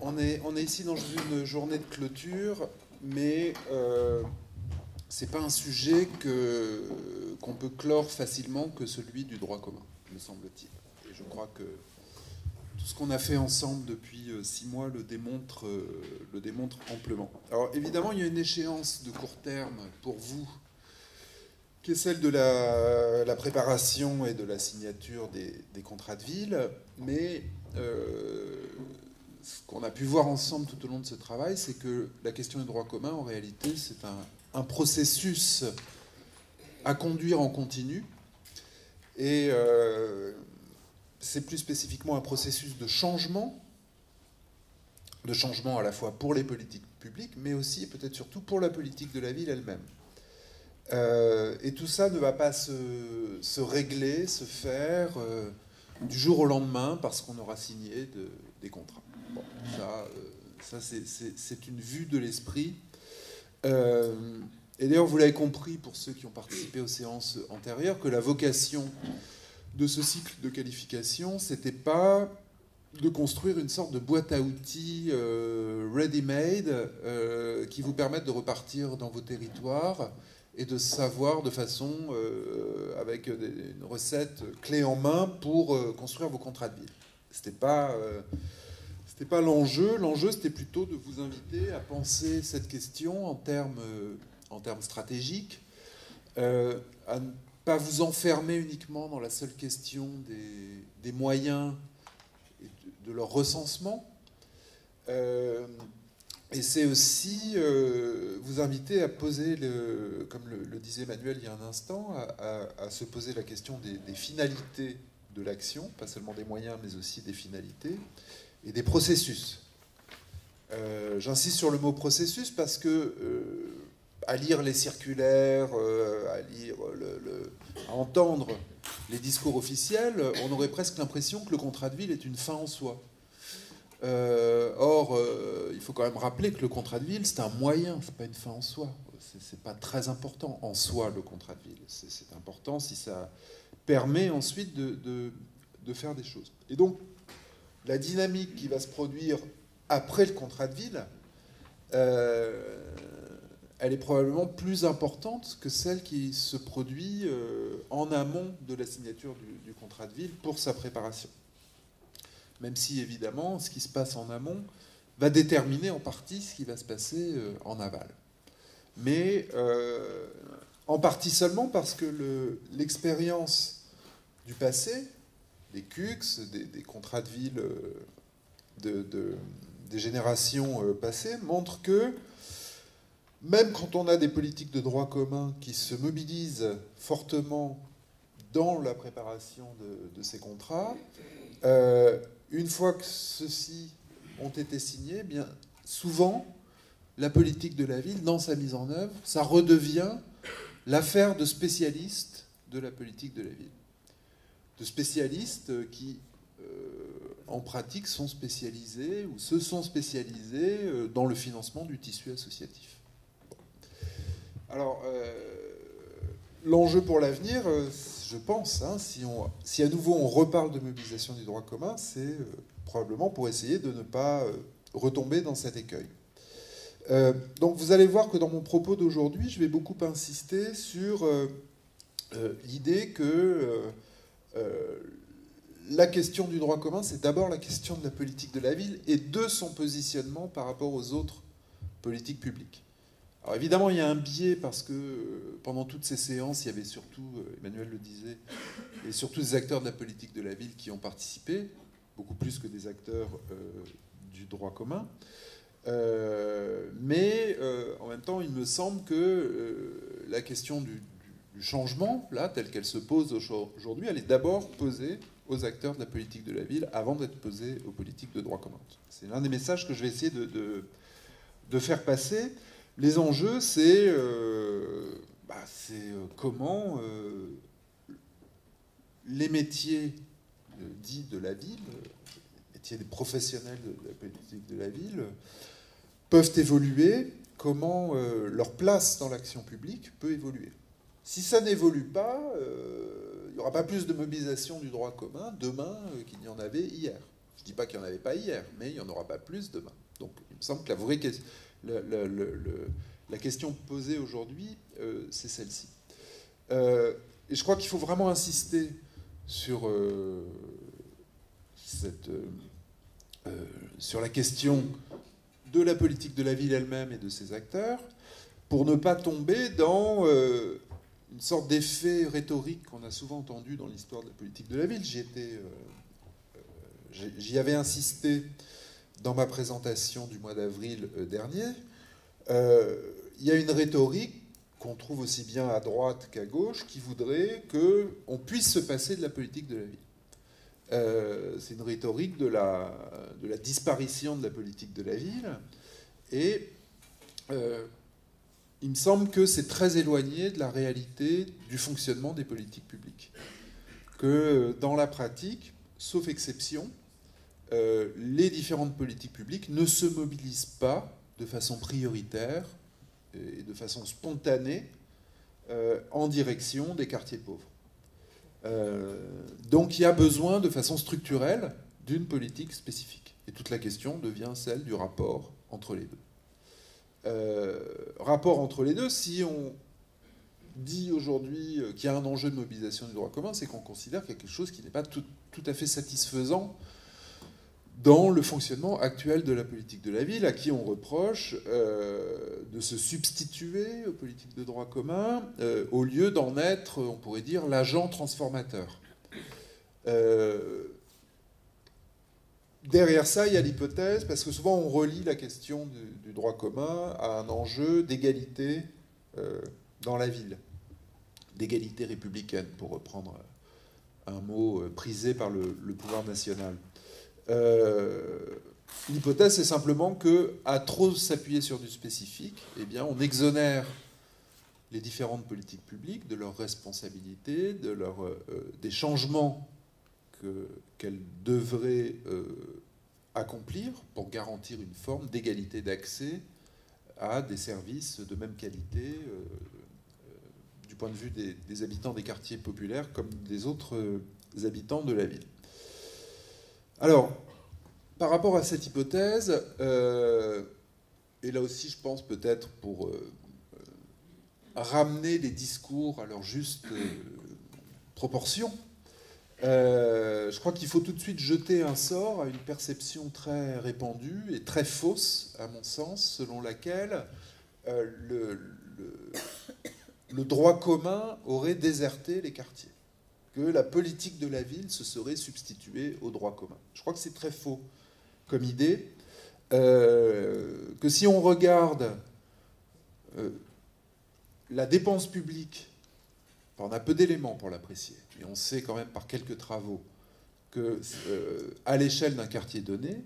on est ici dans une journée de clôture, mais c'est pas un sujet qu'on peut clore facilement que celui du droit commun, me semble-t-il. Et je crois que tout ce qu'on a fait ensemble depuis 6 mois le démontre amplement. Alors évidemment, il y a une échéance de court terme pour vous, qui est celle de la préparation et de la signature des contrats de ville, mais ce qu'on a pu voir ensemble tout au long de ce travail, c'est que la question du droit commun, en réalité, c'est un processus à conduire en continu, et c'est plus spécifiquement un processus de changement à la fois pour les politiques publiques, mais aussi, peut-être surtout, pour la politique de la ville elle-même. Et tout ça ne va pas se régler, se faire du jour au lendemain parce qu'on aura signé des contrats. Bon, ça c'est une vue de l'esprit. Et d'ailleurs, vous l'avez compris pour ceux qui ont participé aux séances antérieures, que la vocation de ce cycle de qualification, c'était pas de construire une sorte de boîte à outils ready-made qui vous permette de repartir dans vos territoires et de savoir de façon avec une recette clé en main pour construire vos contrats de ville. C'était pas l'enjeu. L'enjeu, c'était plutôt de vous inviter à penser cette question en termes stratégiques, à ne pas vous enfermer uniquement dans la seule question des moyens et de leur recensement. Et c'est aussi vous inviter à poser, comme le disait Emmanuel il y a un instant, à se poser la question des finalités de l'action, pas seulement des moyens, mais aussi des finalités, et des processus. J'insiste sur le mot processus parce que, à lire les circulaires, à entendre les discours officiels, on aurait presque l'impression que le contrat de ville est une fin en soi. Or, il faut quand même rappeler que le contrat de ville, c'est un moyen, c'est pas une fin en soi. C'est pas très important en soi, le contrat de ville. C'est important si ça permet ensuite de faire des choses. Et donc, la dynamique qui va se produire après le contrat de ville, elle est probablement plus importante que celle qui se produit en amont de la signature du contrat de ville pour sa préparation. Même si, évidemment, ce qui se passe en amont va déterminer en partie ce qui va se passer en aval. Mais en partie seulement parce que l'expérience du passé, des CUCS, des contrats de ville des générations passées, montre que même quand on a des politiques de droit commun qui se mobilisent fortement dans la préparation de ces contrats, une fois que ceux-ci ont été signés, bien souvent, la politique de la ville, dans sa mise en œuvre, ça redevient l'affaire de spécialistes de la politique de la ville. De spécialistes qui, en pratique, sont spécialisés ou se sont spécialisés dans le financement du tissu associatif. Alors, l'enjeu pour l'avenir, je pense, si à nouveau on reparle de mobilisation du droit commun, c'est probablement pour essayer de ne pas retomber dans cet écueil. Donc vous allez voir que dans mon propos d'aujourd'hui, je vais beaucoup insister sur l'idée que la question du droit commun, c'est d'abord la question de la politique de la ville et de son positionnement par rapport aux autres politiques publiques. Alors évidemment, il y a un biais parce que pendant toutes ces séances, il y avait surtout, Emmanuel le disait, et surtout des acteurs de la politique de la ville qui ont participé, beaucoup plus que des acteurs du droit commun. Mais en même temps, il me semble que la question du changement, là, telle qu'elle se pose aujourd'hui, elle est d'abord posée aux acteurs de la politique de la ville avant d'être posée aux politiques de droit commun. C'est l'un des messages que je vais essayer de faire passer. Les enjeux, c'est comment les métiers dits de la ville, les métiers des professionnels de la politique de la ville, peuvent évoluer, comment leur place dans l'action publique peut évoluer. Si ça n'évolue pas, il n'y aura pas plus de mobilisation du droit commun demain qu'il n'y en avait hier. Je ne dis pas qu'il n'y en avait pas hier, mais il n'y en aura pas plus demain. Donc il me semble que la question posée aujourd'hui, c'est celle-ci. Et je crois qu'il faut vraiment insister sur, sur la question de la politique de la ville elle-même et de ses acteurs, pour ne pas tomber dans une sorte d'effet rhétorique qu'on a souvent entendu dans l'histoire de la politique de la ville. J'y avais insisté dans ma présentation du mois d'avril dernier. Il y a une rhétorique qu'on trouve aussi bien à droite qu'à gauche qui voudrait qu'on puisse se passer de la politique de la ville. C'est une rhétorique de la disparition de la politique de la ville. Et il me semble que c'est très éloigné de la réalité du fonctionnement des politiques publiques. Que dans la pratique, sauf exception, les différentes politiques publiques ne se mobilisent pas de façon prioritaire et de façon spontanée en direction des quartiers pauvres. Donc il y a besoin de façon structurelle d'une politique spécifique. Et toute la question devient celle du rapport entre les deux. Rapport entre les deux, si on dit aujourd'hui qu'il y a un enjeu de mobilisation du droit commun, c'est qu'on considère qu'il y a quelque chose qui n'est pas tout à fait satisfaisant dans le fonctionnement actuel de la politique de la ville, à qui on reproche de se substituer aux politiques de droit commun, au lieu d'en être, on pourrait dire, l'agent transformateur. Derrière ça, il y a l'hypothèse, parce que souvent on relie la question du droit commun à un enjeu d'égalité dans la ville, d'égalité républicaine, pour reprendre un mot prisé par le pouvoir national. L'hypothèse, c'est simplement qu'à trop s'appuyer sur du spécifique, eh bien, on exonère les différentes politiques publiques de leurs responsabilités, des changements qu'elles devraient accomplir pour garantir une forme d'égalité d'accès à des services de même qualité du point de vue des habitants des quartiers populaires comme des autres habitants de la ville. Alors, par rapport à cette hypothèse, et là aussi je pense peut-être pour ramener les discours à leur juste proportion, je crois qu'il faut tout de suite jeter un sort à une perception très répandue et très fausse, à mon sens, selon laquelle le droit commun aurait déserté les quartiers, que la politique de la ville se serait substituée au droit commun. Je crois que c'est très faux comme idée, que si on regarde la dépense publique, on a peu d'éléments pour l'apprécier, mais on sait quand même par quelques travaux que, à l'échelle d'un quartier donné,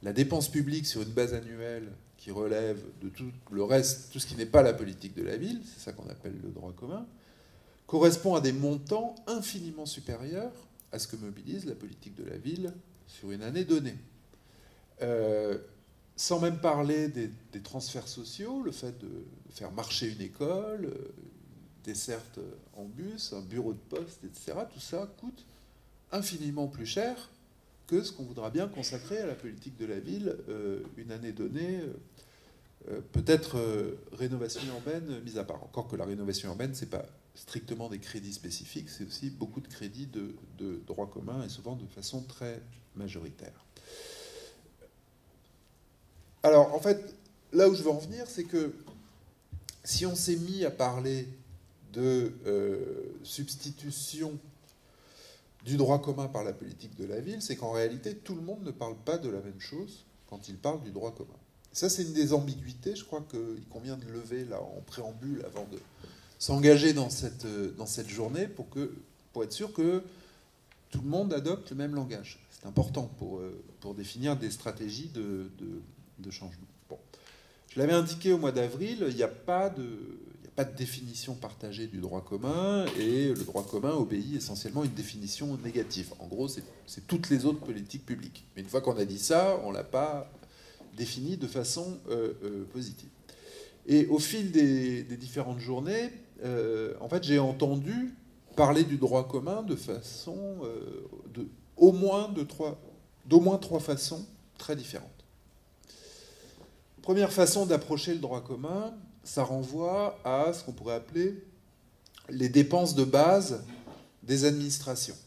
la dépense publique sur une base annuelle qui relève de tout le reste, tout ce qui n'est pas la politique de la ville, c'est ça qu'on appelle le droit commun, correspond à des montants infiniment supérieurs à ce que mobilise la politique de la ville sur une année donnée. Sans même parler des transferts sociaux, le fait de faire marcher une école, desserte en bus, un bureau de poste, etc., tout ça coûte infiniment plus cher que ce qu'on voudra bien consacrer à la politique de la ville une année donnée, peut-être rénovation urbaine mise à part. Encore que la rénovation urbaine, c'est pas strictement des crédits spécifiques, c'est aussi beaucoup de crédits de droit commun et souvent de façon très majoritaire. Alors, en fait, là où je veux en venir, c'est que si on s'est mis à parler de substitution du droit commun par la politique de la ville, c'est qu'en réalité, tout le monde ne parle pas de la même chose quand il parle du droit commun. Ça, c'est une des ambiguïtés, je crois qu'il convient de lever là en préambule avant de s'engager dans cette journée pour être sûr que tout le monde adopte le même langage. C'est important pour définir des stratégies de changement. Bon. Je l'avais indiqué au mois d'avril, il n'y a pas de définition partagée du droit commun, et le droit commun obéit essentiellement à une définition négative. En gros, c'est toutes les autres politiques publiques. Mais une fois qu'on a dit ça, on ne l'a pas défini de façon positive. Et au fil des différentes journées, en fait, j'ai entendu parler du droit commun de façon au moins de d'au moins 3 façons très différentes. Première façon d'approcher le droit commun, ça renvoie à ce qu'on pourrait appeler les dépenses de base des administrations.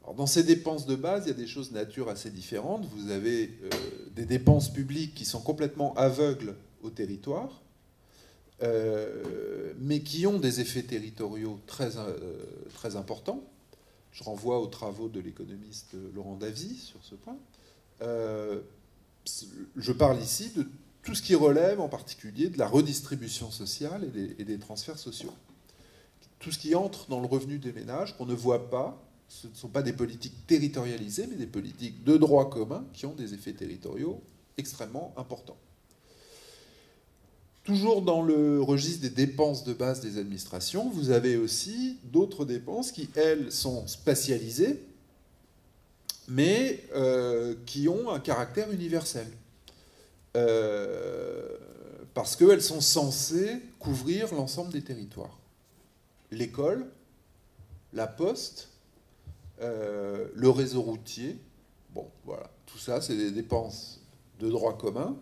Alors, dans ces dépenses de base, il y a des choses de nature assez différentes. Vous avez des dépenses publiques qui sont complètement aveugles au territoire, mais qui ont des effets territoriaux très importants. Je renvoie aux travaux de l'économiste Laurent Davy sur ce point. Je parle ici de tout ce qui relève en particulier de la redistribution sociale et des transferts sociaux. Tout ce qui entre dans le revenu des ménages, qu'on ne voit pas, ce ne sont pas des politiques territorialisées, mais des politiques de droit commun qui ont des effets territoriaux extrêmement importants. Toujours dans le registre des dépenses de base des administrations, vous avez aussi d'autres dépenses qui, elles, sont spatialisées, mais qui ont un caractère universel. Parce qu'elles sont censées couvrir l'ensemble des territoires. L'école, la poste, le réseau routier, bon, voilà, tout ça, c'est des dépenses de droit commun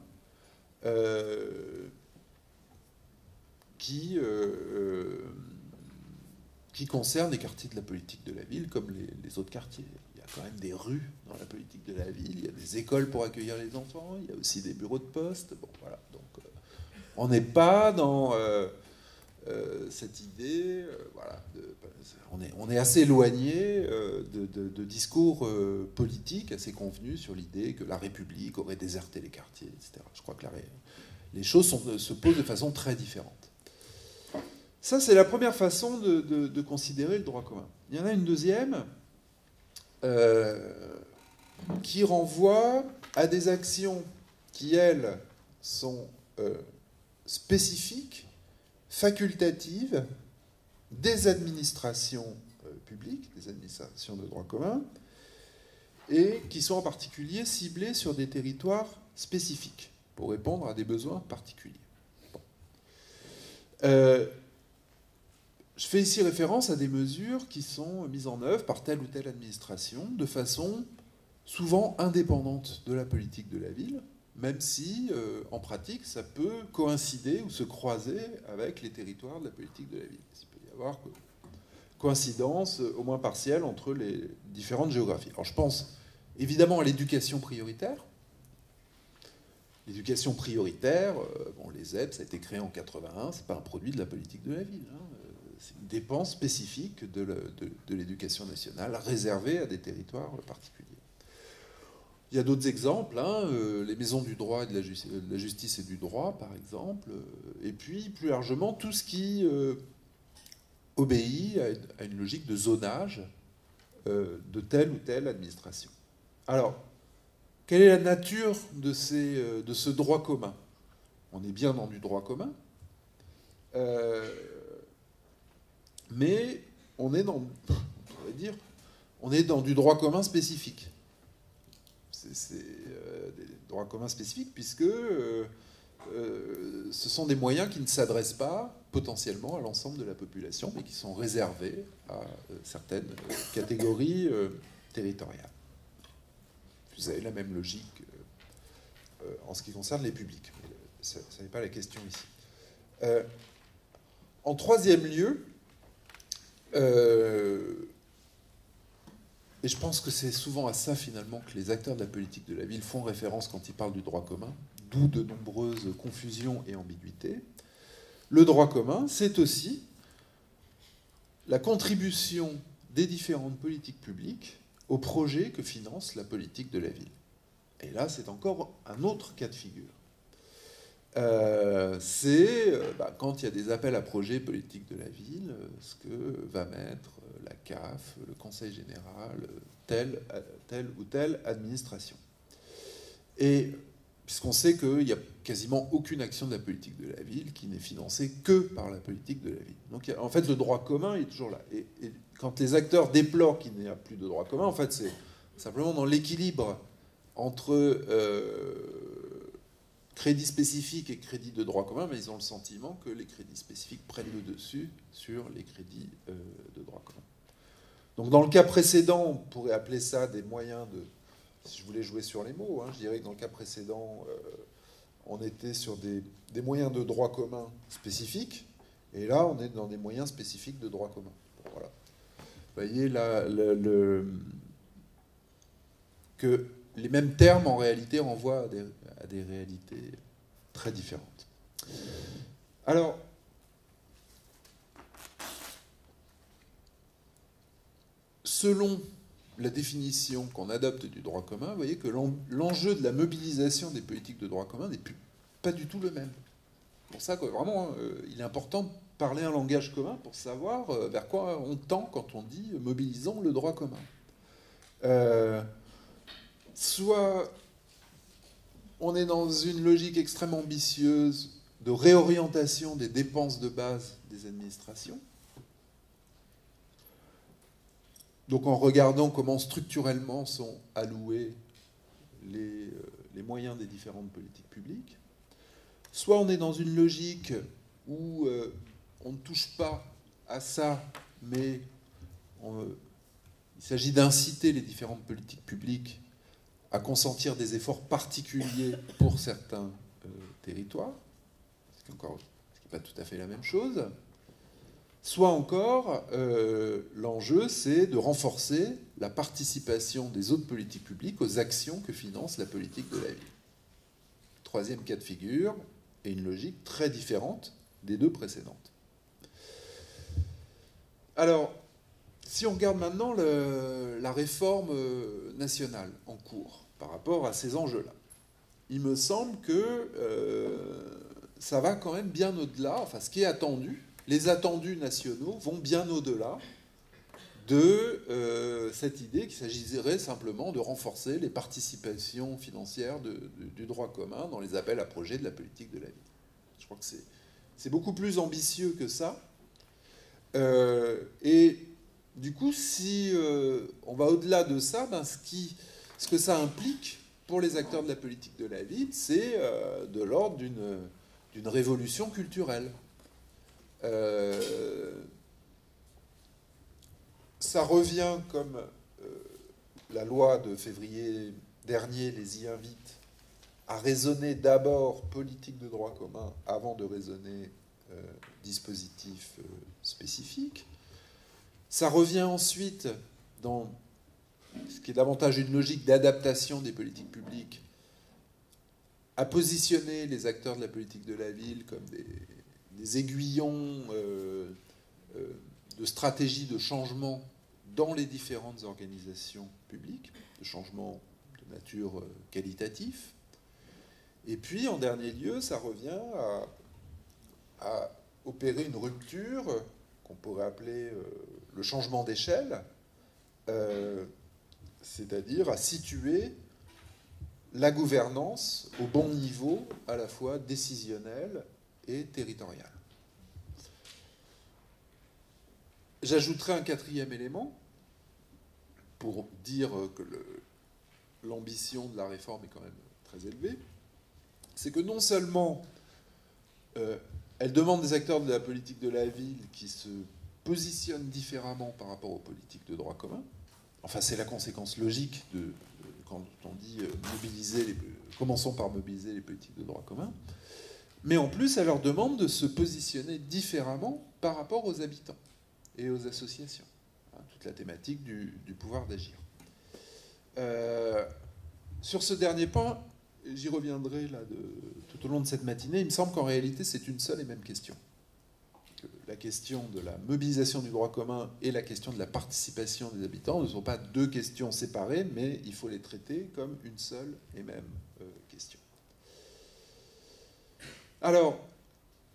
qui concernent les quartiers de la politique de la ville comme les autres quartiers. Il y a quand même des rues dans la politique de la ville, il y a des écoles pour accueillir les enfants, il y a aussi des bureaux de poste. Bon, voilà, donc on n'est pas dans cette idée, voilà, on est assez éloigné de discours politiques assez convenus sur l'idée que la République aurait déserté les quartiers, etc. Je crois que les choses se posent de façon très différente. Ça, c'est la première façon de considérer le droit commun. Il y en a une deuxième qui renvoie à des actions qui, elles, sont spécifiques, facultatives des administrations publiques, des administrations de droit commun, et qui sont en particulier ciblées sur des territoires spécifiques pour répondre à des besoins particuliers. Bon. Je fais ici référence à des mesures qui sont mises en œuvre par telle ou telle administration de façon souvent indépendante de la politique de la ville, même si, en pratique, ça peut coïncider ou se croiser avec les territoires de la politique de la ville. Il peut y avoir coïncidence, au moins partielle, entre les différentes géographies. Alors je pense évidemment à l'éducation prioritaire. L'éducation prioritaire, bon, les aides, ça a été créé en 81, c'est pas un produit de la politique de la ville. Hein. C'est une dépense spécifique de l'éducation nationale réservée à des territoires particuliers. Il y a d'autres exemples, hein, les maisons du droit et de la justice et du droit, par exemple, et puis plus largement tout ce qui obéit à une logique de zonage de telle ou telle administration. Alors, quelle est la nature de ce droit commun? On est bien dans du droit commun, mais on est dans du droit commun spécifique. C'est des droits communs spécifiques puisque ce sont des moyens qui ne s'adressent pas potentiellement à l'ensemble de la population, mais qui sont réservés à certaines catégories territoriales. Vous avez la même logique en ce qui concerne les publics. Mais ce n'est pas la question ici. En troisième lieu, et je pense que c'est souvent à ça, finalement, que les acteurs de la politique de la ville font référence quand ils parlent du droit commun, d'où de nombreuses confusions et ambiguïtés. Le droit commun, c'est aussi la contribution des différentes politiques publiques au projet que finance la politique de la ville. Et là, c'est encore un autre cas de figure. Quand il y a des appels à projets politiques de la ville, ce que va mettre la CAF, le Conseil général, telle ou telle administration. Et puisqu'on sait qu'il n'y a quasiment aucune action de la politique de la ville qui n'est financée que par la politique de la ville. Donc en fait, le droit commun est toujours là. Et quand les acteurs déplorent qu'il n'y a plus de droit commun, en fait, c'est simplement dans l'équilibre entre crédits spécifiques et crédits de droit commun, mais ils ont le sentiment que les crédits spécifiques prennent le dessus sur les crédits de droit commun. Donc dans le cas précédent, on pourrait appeler ça des moyens si je voulais jouer sur les mots, je dirais que dans le cas précédent, on était sur des moyens de droit commun spécifiques, et là, on est dans des moyens spécifiques de droit commun. Bon, voilà. Vous voyez là que les mêmes termes, en réalité, renvoient à des réalités très différentes. Alors, selon la définition qu'on adopte du droit commun, vous voyez que l'enjeu de la mobilisation des politiques de droit commun n'est pas du tout le même. C'est pour ça que vraiment, il est important de parler un langage commun pour savoir vers quoi on tend quand on dit mobilisons le droit commun. Soit on est dans une logique extrêmement ambitieuse de réorientation des dépenses de base des administrations. Donc en regardant comment structurellement sont alloués les moyens des différentes politiques publiques. Soit on est dans une logique où on ne touche pas à ça, mais il s'agit d'inciter les différentes politiques publiques à consentir des efforts particuliers pour certains territoires, ce qui n'est pas tout à fait la même chose. Soit encore, l'enjeu, c'est de renforcer la participation des autres politiques publiques aux actions que finance la politique de la ville. Troisième cas de figure, et une logique très différente des deux précédentes. Alors, si on regarde maintenant la réforme nationale en cours par rapport à ces enjeux-là, il me semble que ça va quand même bien au-delà, enfin ce qui est attendu, les attendus nationaux vont bien au-delà de cette idée qu'il s'agirait simplement de renforcer les participations financières du droit commun dans les appels à projets de la politique de la ville. Je crois que c'est beaucoup plus ambitieux que ça. Et du coup, si on va au-delà de ça, ce que ça implique pour les acteurs de la politique de la ville, c'est de l'ordre d'une révolution culturelle. Ça revient, comme la loi de février dernier les y invite, à raisonner d'abord politique de droit commun avant de raisonner dispositif spécifique. Ça revient ensuite dans ce qui est davantage une logique d'adaptation des politiques publiques à positionner les acteurs de la politique de la ville comme des aiguillons de stratégie de changement dans les différentes organisations publiques, de changement de nature qualitative. Et puis, en dernier lieu, ça revient à opérer une rupture qu'on pourrait appeler le changement d'échelle, c'est-à-dire à situer la gouvernance au bon niveau, à la fois décisionnel et territorial. J'ajouterai un quatrième élément pour dire que l'ambition de la réforme est quand même très élevée. C'est que non seulement elle demande des acteurs de la politique de la ville qui se positionnent différemment par rapport aux politiques de droit commun. Enfin, c'est la conséquence logique quand on dit commençons par mobiliser les politiques de droit commun. Mais en plus, elle leur demande de se positionner différemment par rapport aux habitants et aux associations. Toute la thématique du pouvoir d'agir. Sur ce dernier point, j'y reviendrai tout au long de cette matinée. Il me semble qu'en réalité, c'est une seule et même question. La question de la mobilisation du droit commun et la question de la participation des habitants ne sont pas deux questions séparées, mais il faut les traiter comme une seule et même question. Alors,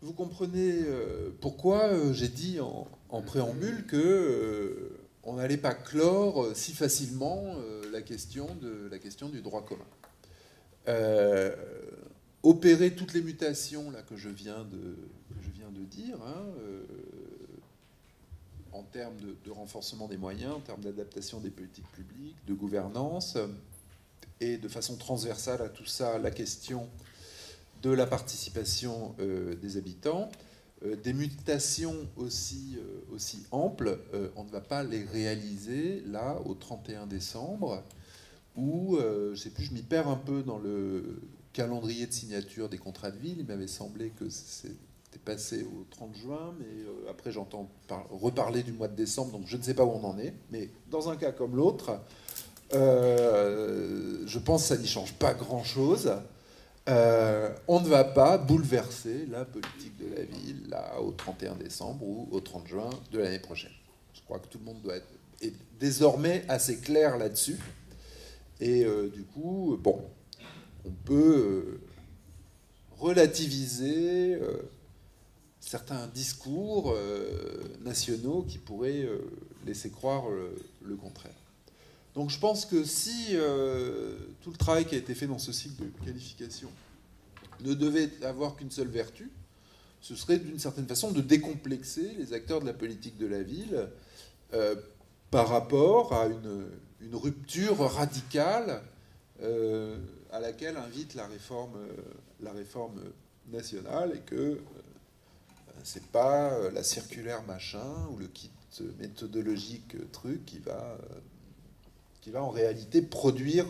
vous comprenez pourquoi j'ai dit en préambule qu'on n'allait pas clore si facilement la question du droit commun. Opérer toutes les mutations là, que je viens de dire, en termes de renforcement des moyens, en termes d'adaptation des politiques publiques, de gouvernance, et de façon transversale à tout ça, la question de la participation des habitants, des mutations aussi amples, on ne va pas les réaliser là au 31 décembre, où, je sais plus, je m'y perds un peu dans le calendrier de signature des contrats de ville. Il m'avait semblé que c'était passé au 30 juin, mais après j'entends reparler du mois de décembre, donc je ne sais pas où on en est. Mais dans un cas comme l'autre, je pense que ça n'y change pas grand-chose. On ne va pas bouleverser la politique de la ville là, au 31 décembre ou au 30 juin de l'année prochaine. Je crois que tout le monde doit être est désormais assez clair là-dessus. Et du coup, bon, on peut relativiser certains discours nationaux qui pourraient laisser croire le contraire. Donc je pense que si tout le travail qui a été fait dans ce cycle de qualification ne devait avoir qu'une seule vertu, ce serait d'une certaine façon de décomplexer les acteurs de la politique de la ville par rapport à une rupture radicale à laquelle invite la réforme nationale, et que c'est pas la circulaire machin ou le kit méthodologique truc qui va en réalité produire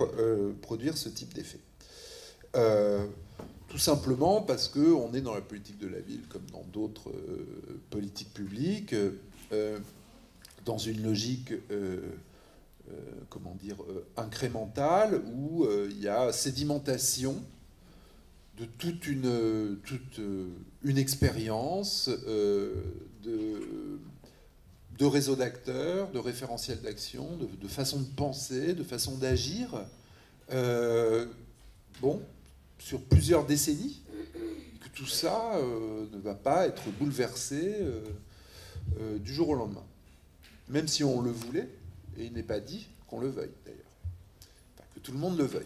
ce type d'effet. Tout simplement parce qu'on est dans la politique de la ville, comme dans d'autres politiques publiques, dans une logique incrémentale, où il y a sédimentation de toute une expérience de réseau d'acteurs, de référentiels d'action, de façon de penser, de façon d'agir, sur plusieurs décennies, que tout ça ne va pas être bouleversé du jour au lendemain. Même si on le voulait, et il n'est pas dit qu'on le veuille, d'ailleurs. Enfin, que tout le monde le veuille.